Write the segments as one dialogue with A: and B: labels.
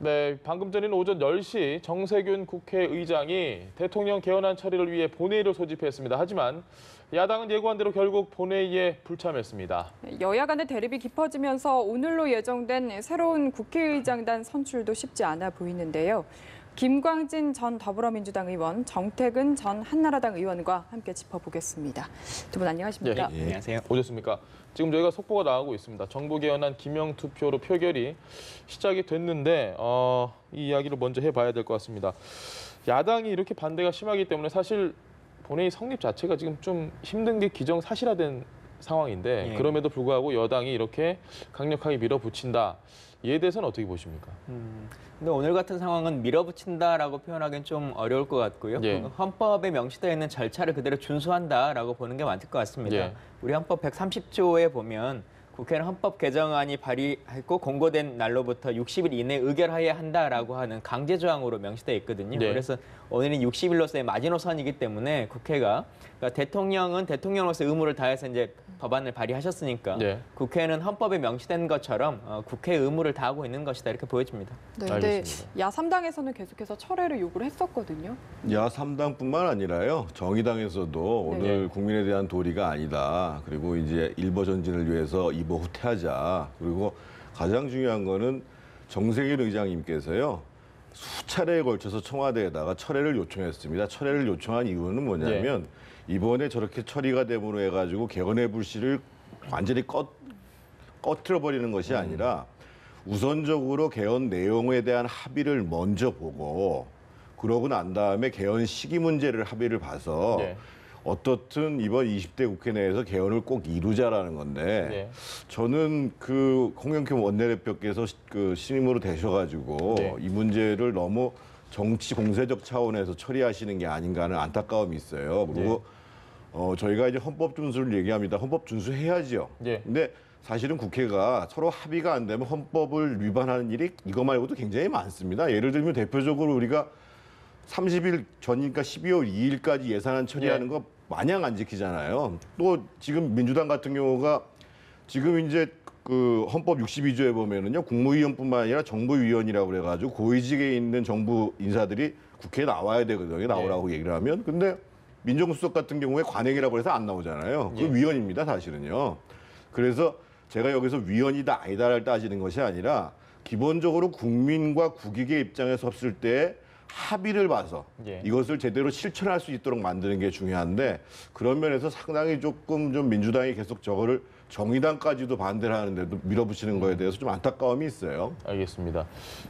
A: 네, 방금 전인 오전 10시 정세균 국회의장이 대통령 개헌안 처리를 위해 본회의를 소집했습니다. 하지만 야당은 예고한 대로 결국 본회의에 불참했습니다.
B: 여야 간의 대립이 깊어지면서 오늘로 예정된 새로운 국회의장단 선출도 쉽지 않아 보이는데요. 김광진 전 더불어민주당 의원, 정태근 전 한나라당 의원과 함께 짚어보겠습니다. 두 분 안녕하십니까?
A: 예,
C: 안녕하세요.
A: 오셨습니까? 지금 저희가 속보가 나오고 있습니다. 정부 개헌안 기명 투표로 표결이 시작이 됐는데 이 이야기를 먼저 해봐야 될 것 같습니다. 야당이 이렇게 반대가 심하기 때문에 사실 본회의 성립 자체가 지금 좀 힘든 게 기정사실화된 상황인데 그럼에도 불구하고 여당이 이렇게 강력하게 밀어붙인다. 이에 대해서는 어떻게 보십니까?
C: 근데 오늘 같은 상황은 밀어붙인다라고 표현하기는 좀 어려울 것 같고요.
A: 예.
C: 헌법에 명시되어 있는 절차를 그대로 준수한다라고 보는 게 맞을 것 같습니다.
A: 예.
C: 우리 헌법 130조에 보면 국회는 헌법 개정안이 발의했고 공고된 날로부터 60일 이내에 의결해야 한다라고 하는 강제 조항으로 명시되어 있거든요.
A: 네.
C: 그래서 오늘은 60일로서의 마지노선이기 때문에 국회가 그러니까 대통령은 대통령으로서 의무를 다해서 이제 법안을 발의하셨으니까
A: 네.
C: 국회는 헌법에 명시된 것처럼 국회 의무를 다하고 있는 것이다 이렇게 보여집니다.
B: 네, 근데
A: 알겠습니다.
B: 야3당에서는 계속해서 철회를 요구를 했었거든요.
D: 야3당뿐만 아니라요. 정의당에서도 오늘 국민에 대한 도리가 아니다. 그리고 이제 일보 전진을 위해서 이보 후퇴하자. 그리고 가장 중요한 거는 정세균 의장님께서요. 수차례에 걸쳐서 청와대에다가 철회를 요청했습니다. 철회를 요청한 이유는 뭐냐면 이번에 저렇게 처리가 됨으로 해가지고 개헌의 불씨를 완전히 꺼트려버리는 것이 아니라 우선적으로 개헌 내용에 대한 합의를 먼저 보고 그러고 난 다음에 개헌 시기 문제를 합의를 봐서 어떻든 이번 20대 국회 내에서 개헌을 꼭 이루자라는 건데 저는 그 홍영표 원내대표께서 그 신임으로 되셔가지고 이 문제를 너무 정치 공세적 차원에서 처리하시는 게 아닌가 하는 안타까움이 있어요. 그리고 저희가 이제 헌법 준수를 얘기합니다. 헌법 준수해야지요. 근데 사실은 국회가 서로 합의가 안 되면 헌법을 위반하는 일이 이거 말고도 굉장히 많습니다. 예를 들면 대표적으로 우리가 30일 전이니까 12월 2일까지 예산안 처리하는 거 마냥 안 지키잖아요. 또 지금 민주당 같은 경우가 지금 이제 그 헌법 62조에 보면은요 국무위원뿐만 아니라 정부위원이라고 그래가지고 고위직에 있는 정부 인사들이 국회에 나와야 되거든요. 나오라고 얘기를 하면. 근데 민정수석 같은 경우에 관행이라고 해서 안 나오잖아요. 그 위원입니다, 사실은요. 그래서 제가 여기서 위원이다 아니다를 따지는 것이 아니라 기본적으로 국민과 국익의 입장에서 섰을 때 합의를 봐서 이것을 제대로 실천할 수 있도록 만드는 게 중요한데 그런 면에서 상당히 조금 좀 민주당이 계속 저거를 정의당까지도 반대를 하는데도 밀어붙이는 거에 대해서 좀 안타까움이 있어요.
A: 알겠습니다.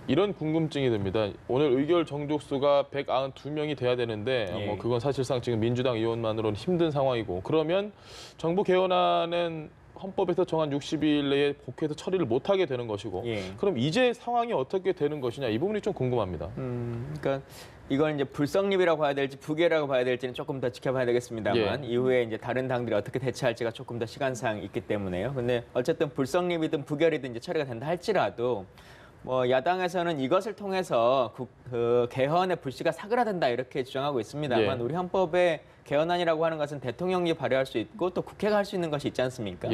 A: 이런 궁금증이 듭니다. 오늘 의결 정족수가 192명이 돼야 되는데 뭐 그건 사실상 지금 민주당 의원만으로는 힘든 상황이고 그러면 정부 개헌안은 헌법에서 정한 60일 내에 국회에서 처리를 못하게 되는 것이고 그럼 이제 상황이 어떻게 되는 것이냐 이 부분이 좀 궁금합니다.
C: 그러니까 이걸 이제 불성립이라고 봐야 될지 부결이라고 봐야 될지는 조금 더 지켜봐야 되겠습니다만 이후에 이제 다른 당들이 어떻게 대처할지가 조금 더 시간상이 있기 때문에요. 근데 어쨌든 불성립이든 부결이든 이제 처리가 된다 할지라도 뭐 야당에서는 이것을 통해서 그 개헌의 불씨가 사그라든다 이렇게 주장하고 있습니다만 우리 헌법에 개헌안이라고 하는 것은 대통령이 발의할 수 있고 또 국회가 할 수 있는 것이 있지 않습니까?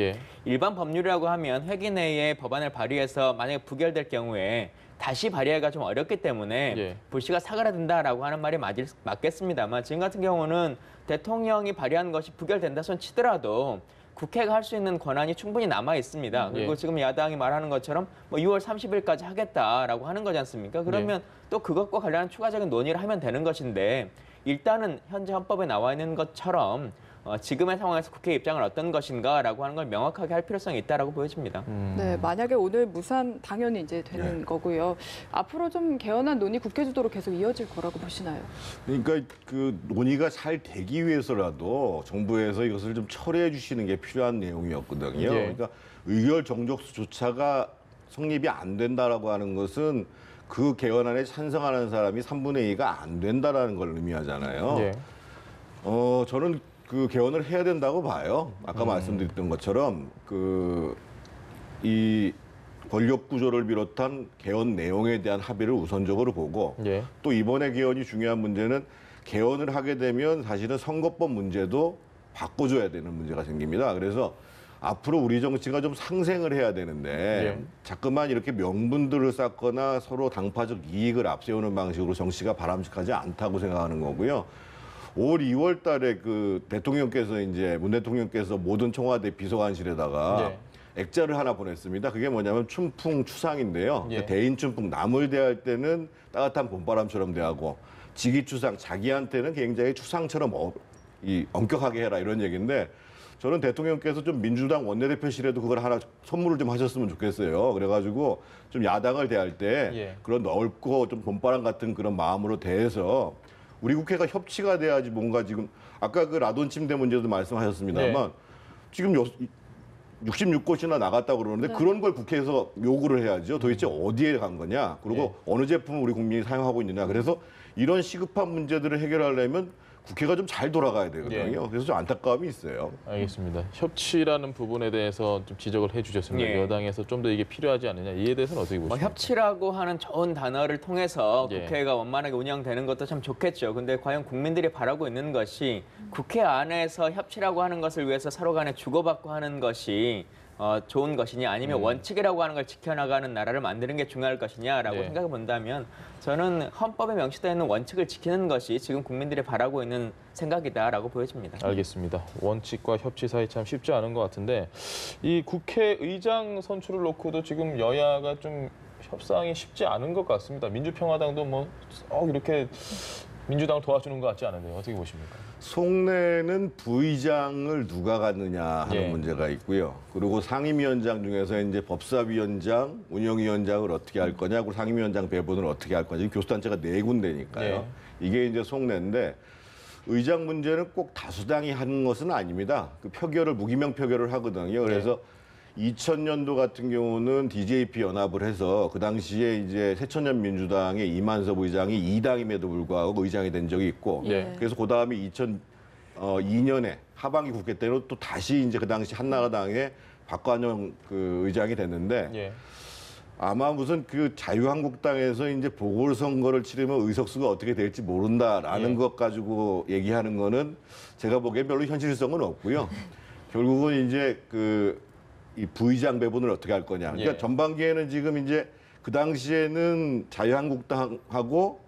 C: 일반 법률이라고 하면 회기내에 법안을 발의해서 만약에 부결될 경우에 다시 발의하기가 좀 어렵기 때문에 불씨가 사그라든다라고 하는 말이 맞겠습니다만 지금 같은 경우는 대통령이 발의한 것이 부결된다 손 치더라도 국회가 할 수 있는 권한이 충분히 남아 있습니다. 그리고 지금 야당이 말하는 것처럼 뭐 6월 30일까지 하겠다라고 하는 거지 않습니까? 그러면 또 그것과 관련한 추가적인 논의를 하면 되는 것인데 일단은 현재 헌법에 나와 있는 것처럼 지금의 상황에서 국회 입장은 어떤 것인가라고 하는 걸 명확하게 할 필요성이 있다라고 보여집니다.
B: 네, 만약에 오늘 무산 당연히 이제 되는 거고요. 앞으로 좀 개헌안 논의 국회 주도로 계속 이어질 거라고 보시나요?
D: 그러니까 그 논의가 잘 되기 위해서라도 정부에서 이것을 좀 철회해 주시는 게 필요한 내용이었거든요. 그러니까 의결 정족수조차가 성립이 안 된다라고 하는 것은 그 개헌안에 찬성하는 사람이 3분의 2가 안 된다라는 걸 의미하잖아요. 저는 그 개헌을 해야 된다고 봐요. 아까 말씀드렸던 것처럼 이 권력 구조를 비롯한 개헌 내용에 대한 합의를 우선적으로 보고 또 이번에 개헌이 중요한 문제는 개헌을 하게 되면 사실은 선거법 문제도 바꿔줘야 되는 문제가 생깁니다. 그래서 앞으로 우리 정치가 좀 상생을 해야 되는데 자꾸만 이렇게 명분들을 쌓거나 서로 당파적 이익을 앞세우는 방식으로 정치가 바람직하지 않다고 생각하는 거고요. 올 2월 달에 그 대통령께서 이제 문 대통령께서 모든 청와대 비서관실에다가 액자를 하나 보냈습니다. 그게 뭐냐면 춘풍 추상인데요. 그러니까 대인 춘풍, 남을 대할 때는 따뜻한 봄바람처럼 대하고 직위 추상, 자기한테는 굉장히 추상처럼 엄격하게 해라 이런 얘기인데 저는 대통령께서 좀 민주당 원내대표실에도 그걸 하나 선물을 좀 하셨으면 좋겠어요. 그래가지고 좀 야당을 대할 때 그런 넓고 좀 봄바람 같은 그런 마음으로 대해서 우리 국회가 협치가 돼야지 뭔가 지금 아까 그 라돈 침대 문제도 말씀하셨습니다만 지금 66곳이나 나갔다고 그러는데 그런 걸 국회에서 요구를 해야죠. 도대체 어디에 간 거냐. 그리고 어느 제품을 우리 국민이 사용하고 있느냐. 그래서 이런 시급한 문제들을 해결하려면 국회가 좀 잘 돌아가야 되거든요. 그래서 좀 안타까움이 있어요.
A: 알겠습니다. 협치라는 부분에 대해서 좀 지적을 해주셨습니다. 여당에서 좀 더 이게 필요하지 않느냐. 이에 대해서는 어떻게 보십니까?
C: 협치라고 하는 좋은 단어를 통해서 국회가 원만하게 운영되는 것도 참 좋겠죠. 근데 과연 국민들이 바라고 있는 것이 국회 안에서 협치라고 하는 것을 위해서 서로 간에 주고받고 하는 것이 좋은 것이냐 아니면 원칙이라고 하는 걸 지켜나가는 나라를 만드는 게 중요할 것이냐라고 생각해 본다면 저는 헌법에 명시되어 있는 원칙을 지키는 것이 지금 국민들이 바라고 있는 생각이다라고 보여집니다.
A: 알겠습니다. 원칙과 협치 사이 참 쉽지 않은 것 같은데 이 국회의장 선출을 놓고도 지금 여야가 좀 협상이 쉽지 않은 것 같습니다. 민주평화당도 뭐 이렇게 민주당을 도와주는 것 같지 않은데요. 어떻게 보십니까?
D: 속내는 부의장을 누가 갖느냐 하는 문제가 있고요. 그리고 상임위원장 중에서 이제 법사위원장, 운영위원장을 어떻게 할 거냐, 그리고 상임위원장 배분을 어떻게 할 거냐. 지금 교수단체가 4군데니까요. 이게 이제 속내인데 의장 문제는 꼭 다수당이 하는 것은 아닙니다. 그 표결을 무기명 표결을 하거든요. 그래서 2000년도 같은 경우는 DJP 연합을 해서 그 당시에 이제 새천년 민주당의 이만섭 의장이 2당임에도 불구하고 의장이 된 적이 있고 그래서 그 다음에 2002년에 하반기 국회 때로 또 다시 이제 그 당시 한나라당의 박관영 그 의장이 됐는데 아마 무슨 그 자유한국당에서 이제 보궐선거를 치르면 의석수가 어떻게 될지 모른다라는 것 가지고 얘기하는 거는 제가 보기엔 별로 현실성은 없고요. 결국은 이제 이 부의장 배분을 어떻게 할 거냐. 그러니까 전반기에는 지금 이제 그 당시에는 자유한국당하고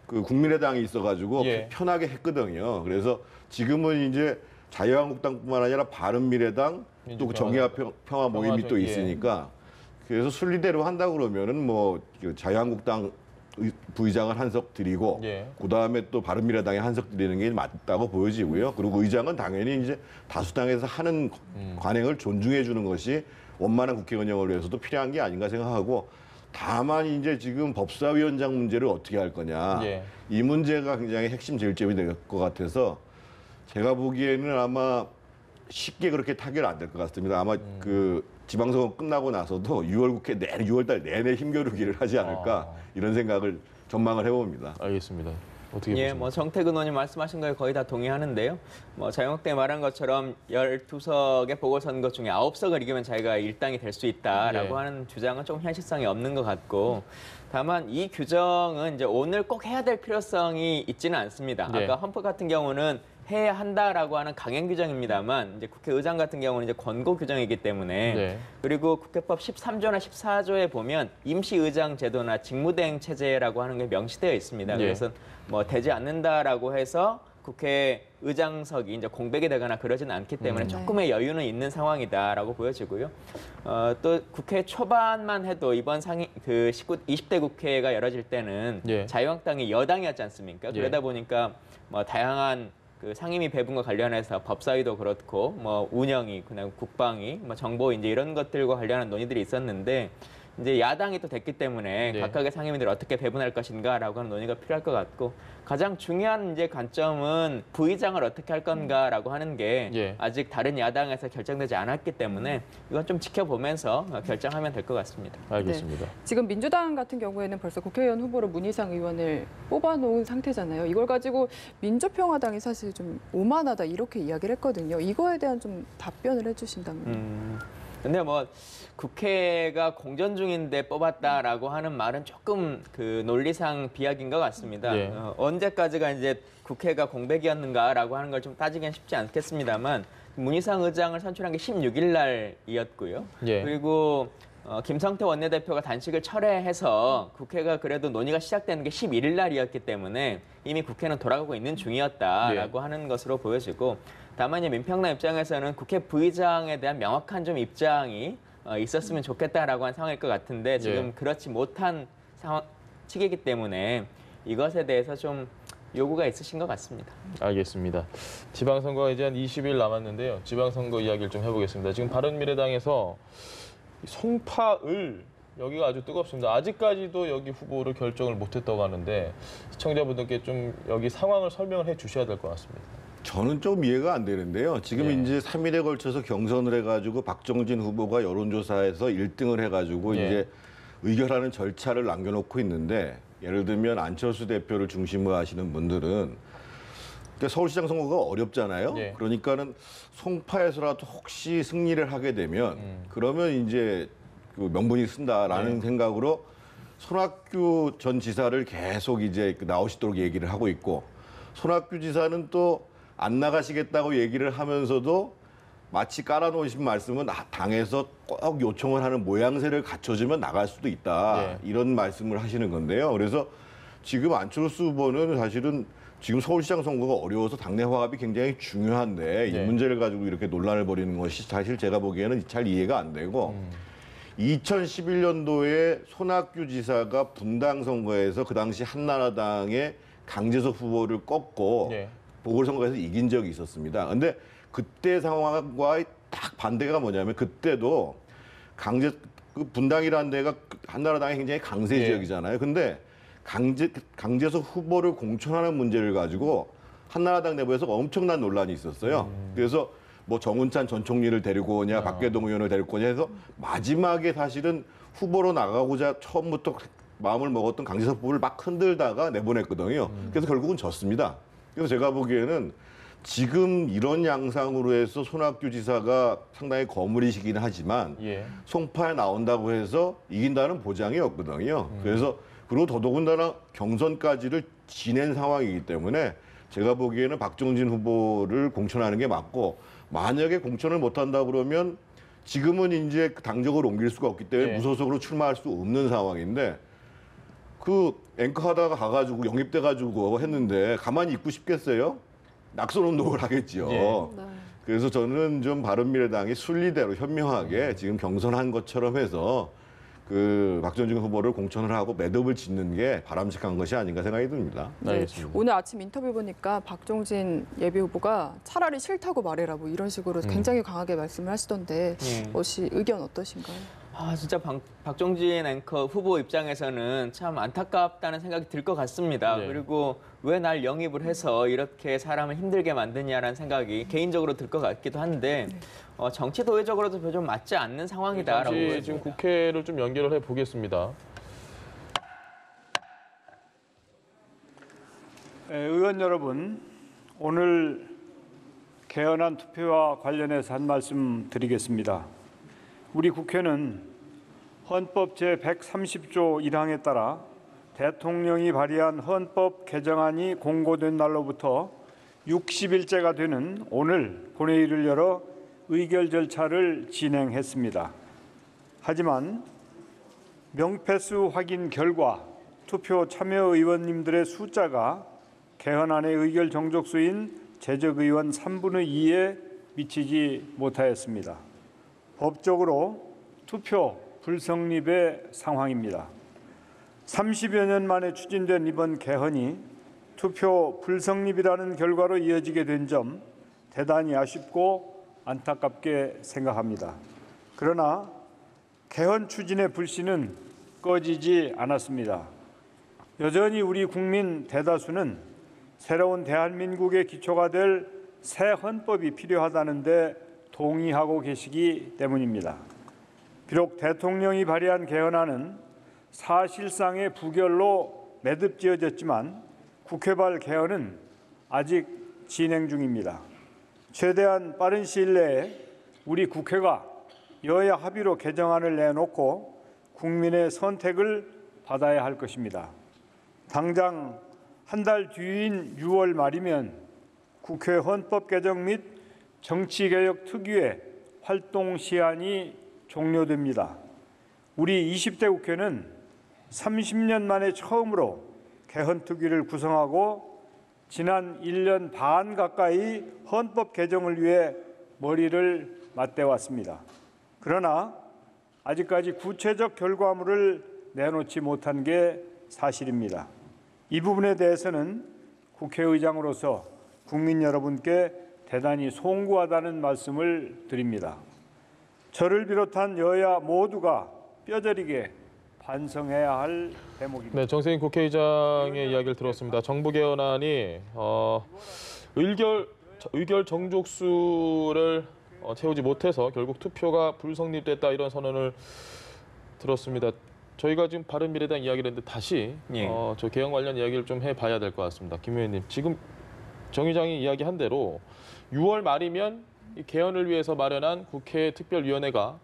D: 그 국민의당이 있어가지고 편하게 했거든요. 그래서 지금은 이제 자유한국당뿐만 아니라 바른미래당 또 그 정의와 평화 모임이 또 있으니까 그래서 순리대로 한다 그러면은 뭐 자유한국당 부의장을 한석 드리고 그다음에 또 바른미래당에 한석 드리는 게 맞다고 보여지고요. 그리고 의장은 당연히 이제 다수당에서 하는 관행을 존중해 주는 것이 원만한 국회 운영을 위해서도 필요한 게 아닌가 생각하고 다만 이제 지금 법사위원장 문제를 어떻게 할 거냐. 이 문제가 굉장히 핵심 제일점이 될 것 같아서 제가 보기에는 아마 쉽게 그렇게 타결 안 될 것 같습니다. 아마 그 지방선거 끝나고 나서도 6월달 내내 힘겨루기를 하지 않을까 이런 생각을 전망을 해봅니다.
A: 알겠습니다. 어떻게 보십니까?
C: 뭐 정태근 의원님 말씀하신 거에 거의 다 동의하는데요. 뭐 자유한국당이 말한 것처럼 12석의 보궐선거 중에 9석을 이기면 자기가 일당이 될 수 있다라고 하는 주장은 좀 현실성이 없는 것 같고 다만 이 규정은 이제 오늘 꼭 해야 될 필요성이 있지는 않습니다. 아까 헌법 같은 경우는 해야 한다라고 하는 강행 규정입니다만 이제 국회의장 같은 경우는 이제 권고 규정이기 때문에 그리고 국회법 13조나 14조에 보면 임시의장 제도나 직무대행 체제라고 하는 게 명시되어 있습니다. 그래서 뭐 되지 않는다라고 해서 국회의장석이 이제 공백이 되거나 그러지는 않기 때문에 조금의 여유는 있는 상황이다라고 보여지고요. 또 국회 초반만 해도 이번 20대 국회가 열어질 때는 자유한국당이 여당이었지 않습니까? 그러다 보니까 뭐 다양한 그 상임위 배분과 관련해서 법사위도 그렇고 뭐 운영이 그냥 국방위, 뭐 정보 이제 이런 것들과 관련한 논의들이 있었는데 이제 야당이 또 됐기 때문에 각각의 상임위들을 어떻게 배분할 것인가라고 하는 논의가 필요할 것 같고 가장 중요한 이제 관점은 부의장을 어떻게 할 건가라고 하는 게 아직 다른 야당에서 결정되지 않았기 때문에 이건 좀 지켜보면서 결정하면 될 것 같습니다.
A: 알겠습니다.
B: 지금 민주당 같은 경우에는 벌써 국회의원 후보로 문희상 의원을 뽑아놓은 상태잖아요. 이걸 가지고 민주평화당이 사실 좀 오만하다 이렇게 이야기를 했거든요. 이거에 대한 좀 답변을 해주신다면.
C: 근데 뭐 국회가 공전 중인데 뽑았다라고 하는 말은 조금 그 논리상 비약인 것 같습니다. 언제까지가 이제 국회가 공백이었는가라고 하는 걸 좀 따지기는 쉽지 않겠습니다만 문희상 의장을 선출한 게 16일 날이었고요.
A: 예.
C: 그리고 김성태 원내대표가 단식을 철회해서 국회가 그래도 논의가 시작되는 게 11일 날이었기 때문에 이미 국회는 돌아가고 있는 중이었다라고 하는 것으로 보여지고, 다만 이제 민평당 입장에서는 국회 부의장에 대한 명확한 좀 입장이 있었으면 좋겠다라고 한 상황일 것 같은데 지금 그렇지 못한 상황 시기이기 때문에 이것에 대해서 좀 요구가 있으신 것 같습니다.
A: 알겠습니다. 지방선거가 이제 한 20일 남았는데요. 지방선거 이야기를 좀 해보겠습니다. 지금 바른미래당에서 송파을 여기가 아주 뜨겁습니다. 아직까지도 여기 후보를 결정을 못했다고 하는데 시청자분들께 좀 여기 상황을 설명을 해주셔야 될 것 같습니다.
D: 저는 좀 이해가 안 되는데요. 지금 이제 3일에 걸쳐서 경선을 해가지고 박정진 후보가 여론조사에서 1등을 해가지고 이제 의결하는 절차를 남겨놓고 있는데, 예를 들면 안철수 대표를 중심으로 하시는 분들은 그러니까 서울시장 선거가 어렵잖아요. 그러니까는 송파에서라도 혹시 승리를 하게 되면 그러면 이제 그 명분이 쓴다라는 생각으로 손학규 전 지사를 계속 이제 나오시도록 얘기를 하고 있고, 손학규 지사는 또 안 나가시겠다고 얘기를 하면서도 마치 깔아놓으신 말씀은 당에서 꼭 요청을 하는 모양새를 갖춰주면 나갈 수도 있다. 이런 말씀을 하시는 건데요. 그래서 지금 안철수 후보는 사실은 지금 서울시장 선거가 어려워서 당내 화합이 굉장히 중요한데 이 문제를 가지고 이렇게 논란을 벌이는 것이 사실 제가 보기에는 잘 이해가 안 되고, 2011년도에 손학규 지사가 분당 선거에서 그 당시 한나라당의 강재석 후보를 꺾고 보궐선거에서 이긴 적이 있었습니다. 근데 그때 상황과 딱 반대가 뭐냐면, 그때도 그 분당이라는 데가 한나라당이 굉장히 강세 지역이잖아요. 근데 강재석 후보를 공천하는 문제를 가지고 한나라당 내부에서 엄청난 논란이 있었어요. 그래서 뭐 정운찬 전 총리를 데리고 오냐, 박계동 의원을 데리고 오냐 해서 마지막에 사실은 후보로 나가고자 처음부터 마음을 먹었던 강재석 후보를 막 흔들다가 내보냈거든요. 그래서 결국은 졌습니다. 그래서 제가 보기에는 지금 이런 양상으로 해서 손학규 지사가 상당히 거물이시긴 하지만 송파에 나온다고 해서 이긴다는 보장이 없거든요. 그래서 그리고 더더군다나 경선까지를 지낸 상황이기 때문에 제가 보기에는 박정진 후보를 공천하는 게 맞고, 만약에 공천을 못한다 그러면 지금은 이제 당적을 옮길 수가 없기 때문에 무소속으로 출마할 수 없는 상황인데, 그 앵커 하다가 가가지고 영입돼가지고 했는데 가만히 있고 싶겠어요? 낙선 운동을 하겠지요. 그래서 저는 좀 바른미래당이 순리대로 현명하게 지금 경선한 것처럼 해서 그 박정진 후보를 공천을 하고 매듭을 짓는 게 바람직한 것이 아닌가 생각이 듭니다.
B: 오늘 아침 인터뷰 보니까 박정진 예비후보가 차라리 싫다고 말해라 뭐 이런 식으로 굉장히 강하게 말씀을 하시던데 혹시 의견 어떠신가요?
C: 진짜 박정진 앵커 후보 입장에서는 참 안타깝다는 생각이 들 것 같습니다. 그리고 왜 날 영입을 해서 이렇게 사람을 힘들게 만드냐라는 생각이 개인적으로 들 것 같기도 한데 정치 도의적으로도 좀 맞지 않는 상황이다라고 보여집니다.
A: 지금 국회를 좀 연결을 해 보겠습니다.
E: 의원 여러분, 오늘 개헌안 투표와 관련해서 한 말씀 드리겠습니다. 우리 국회는 헌법 제130조 1항에 따라 대통령이 발의한 헌법 개정안이 공고된 날로부터 60일째가 되는 오늘 본회의를 열어 의결 절차를 진행했습니다. 하지만 명패수 확인 결과 투표 참여 의원님들의 숫자가 개헌안의 의결 정족수인 재적의원 3분의 2에 미치지 못하였습니다. 법적으로 투표 불성립의 상황입니다. 30여 년 만에 추진된 이번 개헌이 투표 불성립이라는 결과로 이어지게 된 점 대단히 아쉽고 안타깝게 생각합니다. 그러나 개헌 추진의 불씨는 꺼지지 않았습니다. 여전히 우리 국민 대다수는 새로운 대한민국의 기초가 될 새 헌법이 필요하다는 데 동의하고 계시기 때문입니다. 비록 대통령이 발의한 개헌안은 사실상의 부결로 매듭지어졌지만 국회발 개헌은 아직 진행 중입니다. 최대한 빠른 시일 내에 우리 국회가 여야 합의로 개정안을 내놓고 국민의 선택을 받아야 할 것입니다. 당장 한 달 뒤인 6월 말이면 국회 헌법 개정 및 정치개혁 특유의 활동 시한이 종료됩니다. 우리 20대 국회는 30년 만에 처음으로 개헌특위를 구성하고 지난 1년 반 가까이 헌법 개정을 위해 머리를 맞대왔습니다. 그러나 아직까지 구체적 결과물을 내놓지 못한 게 사실입니다. 이 부분에 대해서는 국회의장으로서 국민 여러분께 대단히 송구하다는 말씀을 드립니다. 저를 비롯한 여야 모두가 뼈저리게 반성해야 할 대목입니다.
A: 네, 정세인 국회의장의 이야기를 들었습니다. 정부 개헌안이 의결 정족수를 채우지 못해서 결국 투표가 불성립됐다 이런 선언을 들었습니다. 저희가 지금 바른미래당 이야기를 했는데 다시 저 개헌 관련 이야기를 좀 해봐야 될 것 같습니다. 김 의원님, 지금 정 의장이 이야기한 대로 6월 말이면 이 개헌을 위해서 마련한 국회 특별위원회가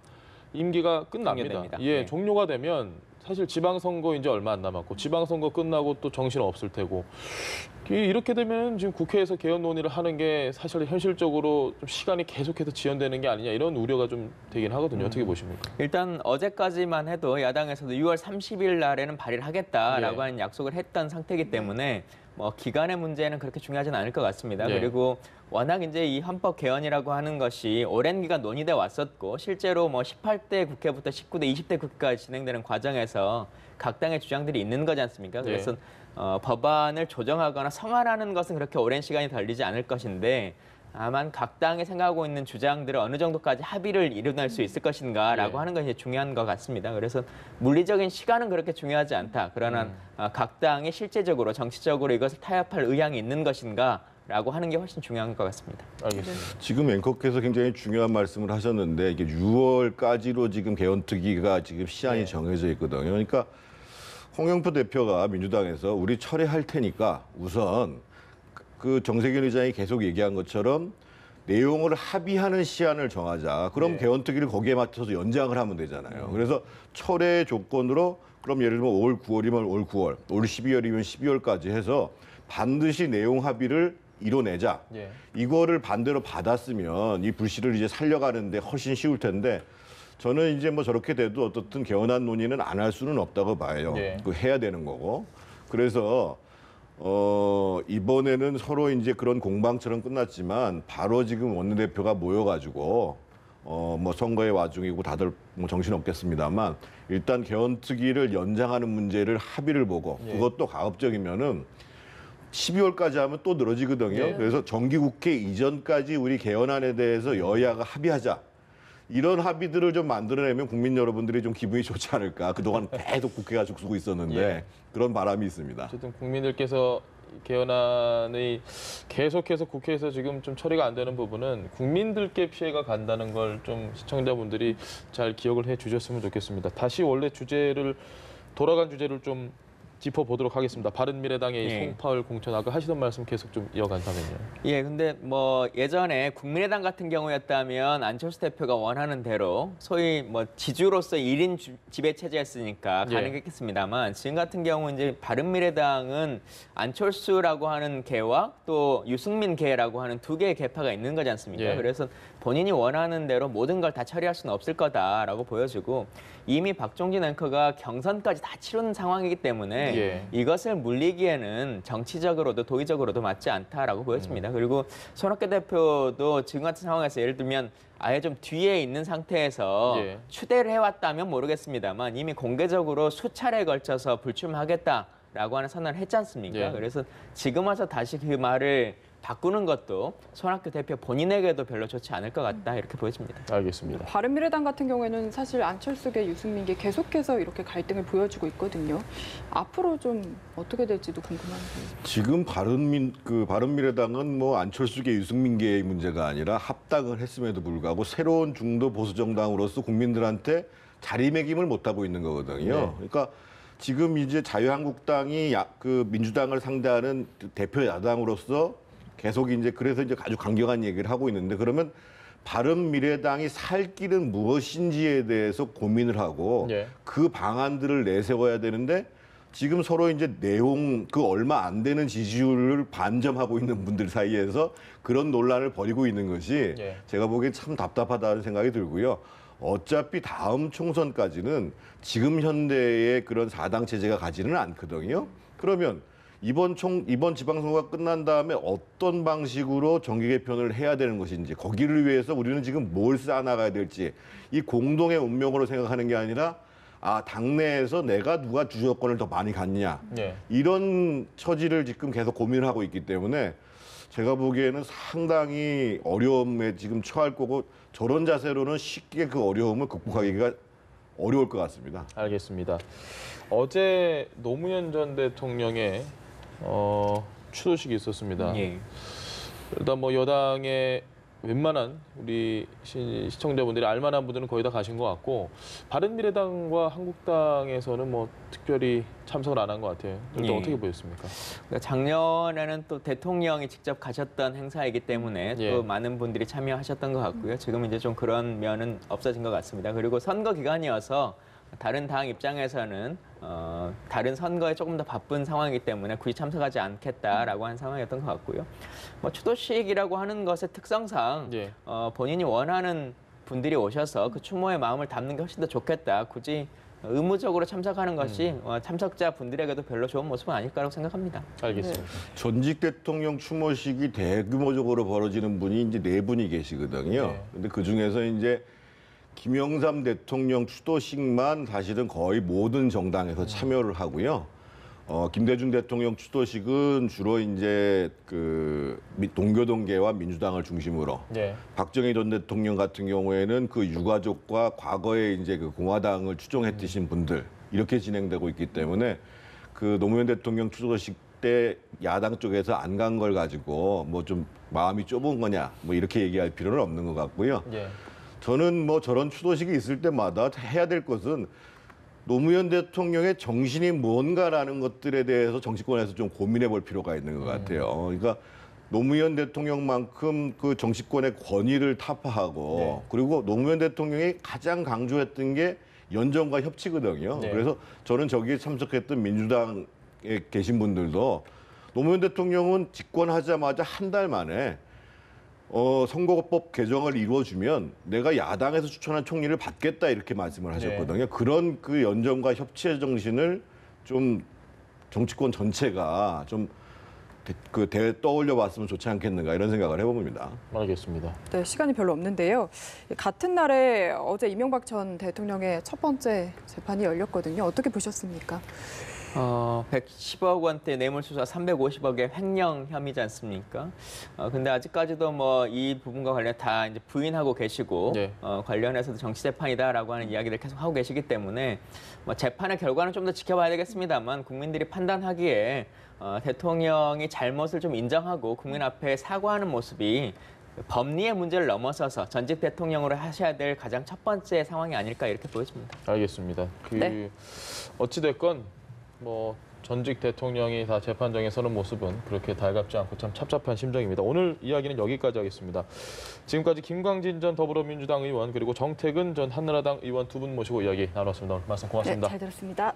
A: 임기가 끝납니다. 예, 종료가 되면 사실 지방선거 이제 얼마 안 남았고 지방선거 끝나고 또 정신 없을 테고 이렇게 되면 지금 국회에서 개헌 논의를 하는 게 사실 현실적으로 좀 시간이 계속해서 지연되는 게 아니냐 이런 우려가 좀 되긴 하거든요. 어떻게 보십니까?
C: 일단 어제까지만 해도 야당에서도 6월 30일 날에는 발의를 하겠다라고 하는 약속을 했던 상태이기 때문에 뭐 기간의 문제는 그렇게 중요하지는 않을 것 같습니다. 그리고 워낙 이제 이 헌법 개헌이라고 하는 것이 오랜 기간 논의돼 왔었고 실제로 뭐 18대 국회부터 19대, 20대 국회까지 진행되는 과정에서 각 당의 주장들이 있는 거지 않습니까? 그래서 법안을 조정하거나 성안하는 것은 그렇게 오랜 시간이 걸리지 않을 것인데 다만 각 당이 생각하고 있는 주장들을 어느 정도까지 합의를 이뤄낼 수 있을 것인가라고 하는 것이 중요한 것 같습니다. 그래서 물리적인 시간은 그렇게 중요하지 않다. 그러나 각 당이 실제적으로 정치적으로 이것을 타협할 의향이 있는 것인가라고 하는 게 훨씬 중요한 것 같습니다.
A: 알겠습니다.
D: 지금 앵커께서 굉장히 중요한 말씀을 하셨는데 이게 6월까지로 지금 개헌특위가 지금 시한이 정해져 있거든요. 그러니까 홍영표 대표가 민주당에서 우리 철회할 테니까 우선 그 정세균 의장이 계속 얘기한 것처럼 내용을 합의하는 시한을 정하자. 그럼 개헌특위를 거기에 맞춰서 연장을 하면 되잖아요. 그래서 철회 조건으로 그럼 예를 들면 올 9월이면 올 9월, 올 12월이면 12월까지 해서 반드시 내용 합의를 이뤄내자. 이거를 반대로 받았으면 이 불씨를 이제 살려가는데 훨씬 쉬울 텐데 저는 이제 뭐 저렇게 돼도 어떻든 개헌안 논의는 안 할 수는 없다고 봐요. 그 해야 되는 거고. 그래서 이번에는 서로 이제 그런 공방처럼 끝났지만 바로 지금 원내대표가 모여가지고 뭐 선거의 와중이고 다들 뭐 정신 없겠습니다만 일단 개헌특위를 연장하는 문제를 합의를 보고 그것도 가급적이면은 12월까지 하면 또 늘어지거든요. 그래서 정기국회 이전까지 우리 개헌안에 대해서 여야가 합의하자. 이런 합의들을 좀 만들어내면 국민 여러분들이 좀 기분이 좋지 않을까. 그동안 계속 국회가 죽쓰고 있었는데 그런 바람이 있습니다.
A: 어쨌든 국민들께서 개헌안이 계속해서 국회에서 지금 좀 처리가 안 되는 부분은 국민들께 피해가 간다는 걸 좀 시청자분들이 잘 기억을 해 주셨으면 좋겠습니다. 다시 원래 돌아간 주제를 좀 짚어보도록 하겠습니다. 바른미래당의 송파울 공천 아까 하시던 말씀 계속 좀 이어간다면요.
C: 예, 근데 뭐 예전에 국민의당 같은 경우였다면 안철수 대표가 원하는 대로 소위 뭐 지주로서 1인 지배 체제였으니까 가능했겠습니다만 지금 같은 경우 이제 바른미래당은 안철수라고 하는 개와 또 유승민 개라고 하는 두 개의 개파가 있는 거지 않습니까? 그래서 본인이 원하는 대로 모든 걸 다 처리할 수는 없을 거다라고 보여지고 이미 박종진 앵커가 경선까지 다 치른 상황이기 때문에 이것을 물리기에는 정치적으로도 도의적으로도 맞지 않다라고 보여집니다. 그리고 손학규 대표도 지금 같은 상황에서 예를 들면 아예 좀 뒤에 있는 상태에서 추대를 해왔다면 모르겠습니다만 이미 공개적으로 수차례에 걸쳐서 불출마하겠다라고 하는 선언을 했지 않습니까? 그래서 지금 와서 다시 그 말을 바꾸는 것도 손학규 대표 본인에게도 별로 좋지 않을 것 같다 이렇게 보여집니다.
A: 알겠습니다.
B: 바른미래당 같은 경우에는 사실 안철수계, 유승민계 계속해서 이렇게 갈등을 보여주고 있거든요. 앞으로 좀 어떻게 될지도 궁금한데요.
D: 지금 바른미래당은 뭐 안철수계, 유승민계의 문제가 아니라 합당을 했음에도 불구하고 새로운 중도 보수 정당으로서 국민들한테 자리매김을 못 하고 있는 거거든요. 그러니까 지금 이제 자유한국당이 민주당을 상대하는 대표 야당으로서 계속 이제 그래서 이제 아주 강경한 얘기를 하고 있는데 그러면 바른미래당이 살 길은 무엇인지에 대해서 고민을 하고 그 방안들을 내세워야 되는데 지금 서로 이제 내용 그 얼마 안 되는 지지율을 반점하고 있는 분들 사이에서 그런 논란을 벌이고 있는 것이
A: 예.
D: 제가 보기엔 참 답답하다는 생각이 들고요. 어차피 다음 총선까지는 지금 현대의 그런 4당 체제가 가지는 않거든요. 그러면 이번 지방선거가 끝난 다음에 어떤 방식으로 정기 개편을 해야 되는 것인지 거기를 위해서 우리는 지금 뭘 쌓아나가야 될지 이 공동의 운명으로 생각하는 게 아니라 당내에서 내가 누가 주도권을 더 많이 갖냐
A: 예.
D: 이런 처지를 지금 계속 고민을 하고 있기 때문에 제가 보기에는 상당히 어려움에 지금 처할 거고 저런 자세로는 쉽게 그 어려움을 극복하기가 어려울 것 같습니다.
A: 알겠습니다. 어제 노무현 전 대통령의 추도식이 있었습니다.
C: 예.
A: 일단 뭐 여당의 웬만한 우리 시청자분들이 알만한 분들은 거의 다 가신 것 같고 바른미래당과 한국당에서는 뭐 특별히 참석을 안 한 것 같아요. 일단
C: 예.
A: 어떻게 보였습니까?
C: 그러니까 작년에는 또 대통령이 직접 가셨던 행사이기 때문에
A: 예.
C: 또 많은 분들이 참여하셨던 것 같고요. 지금 이제 좀 그런 면은 없어진 것 같습니다. 그리고 선거 기간이어서 다른 당 입장에서는 다른 선거에 조금 더 바쁜 상황이기 때문에 굳이 참석하지 않겠다라고 한 상황이었던 것 같고요. 뭐 추도식이라고 하는 것의 특성상
A: 예.
C: 본인이 원하는 분들이 오셔서 그 추모의 마음을 담는 게 훨씬 더 좋겠다. 굳이 의무적으로 참석하는 것이 참석자 분들에게도 별로 좋은 모습은 아닐까라고 생각합니다.
A: 알겠습니다.
D: 전직 대통령 추모식이 대규모적으로 벌어지는 분이 이제 4분이 계시거든요.
A: 네.
D: 근데 그 중에서 이제 김영삼 대통령 추도식만 사실은 거의 모든 정당에서 참여를 하고요. 김대중 대통령 추도식은 주로 이제 그 동교동계와 민주당을 중심으로
A: 예.
D: 박정희 전 대통령 같은 경우에는 그 유가족과 과거에 이제 그 공화당을 추종했듯인 분들 이렇게 진행되고 있기 때문에 그 노무현 대통령 추도식 때 야당 쪽에서 안 간 걸 가지고 뭐 좀 마음이 좁은 거냐 뭐 이렇게 얘기할 필요는 없는 것 같고요.
A: 예.
D: 저는 뭐 저런 추도식이 있을 때마다 해야 될 것은 노무현 대통령의 정신이 뭔가라는 것들에 대해서 정치권에서 좀 고민해 볼 필요가 있는 것 같아요. 그러니까 노무현 대통령만큼 그 정치권의 권위를 타파하고
A: 네.
D: 그리고 노무현 대통령이 가장 강조했던 게 연정과 협치거든요.
A: 네.
D: 그래서 저는 저기에 참석했던 민주당에 계신 분들도 노무현 대통령은 집권하자마자 한 달 만에 선거법 개정을 이루어주면 내가 야당에서 추천한 총리를 받겠다 이렇게 말씀을 하셨거든요. 그런 그 연정과 협치의 정신을 좀 정치권 전체가 좀 떠올려 봤으면 좋지 않겠는가 이런 생각을 해봅니다.
A: 알겠습니다.
B: 네, 시간이 별로 없는데요. 같은 날에 어제 이명박 전 대통령의 첫 번째 재판이 열렸거든요. 어떻게 보셨습니까?
C: 110억 원대 뇌물수수 350억의 횡령 혐의지 않습니까? 근데 아직까지도 뭐 이 부분과 관련 다 이제 부인하고 계시고
A: 네.
C: 관련해서도 정치 재판이다라고 하는 이야기를 계속 하고 계시기 때문에 뭐 재판의 결과는 좀 더 지켜봐야 되겠습니다만 국민들이 판단하기에 대통령이 잘못을 좀 인정하고 국민 앞에 사과하는 모습이 법리의 문제를 넘어서서 전직 대통령으로 하셔야 될 가장 첫 번째 상황이 아닐까 이렇게 보여집니다.
A: 알겠습니다.
B: 네.
A: 어찌됐건 뭐 전직 대통령이 다 재판정에 서는 모습은 그렇게 달갑지 않고 참 찹찹한 심정입니다. 오늘 이야기는 여기까지 하겠습니다. 지금까지 김광진 전 더불어민주당 의원 그리고 정태근 전 한나라당 의원 두 분 모시고 이야기 나눴습니다. 오늘 말씀 고맙습니다.
B: 네, 잘 들었습니다.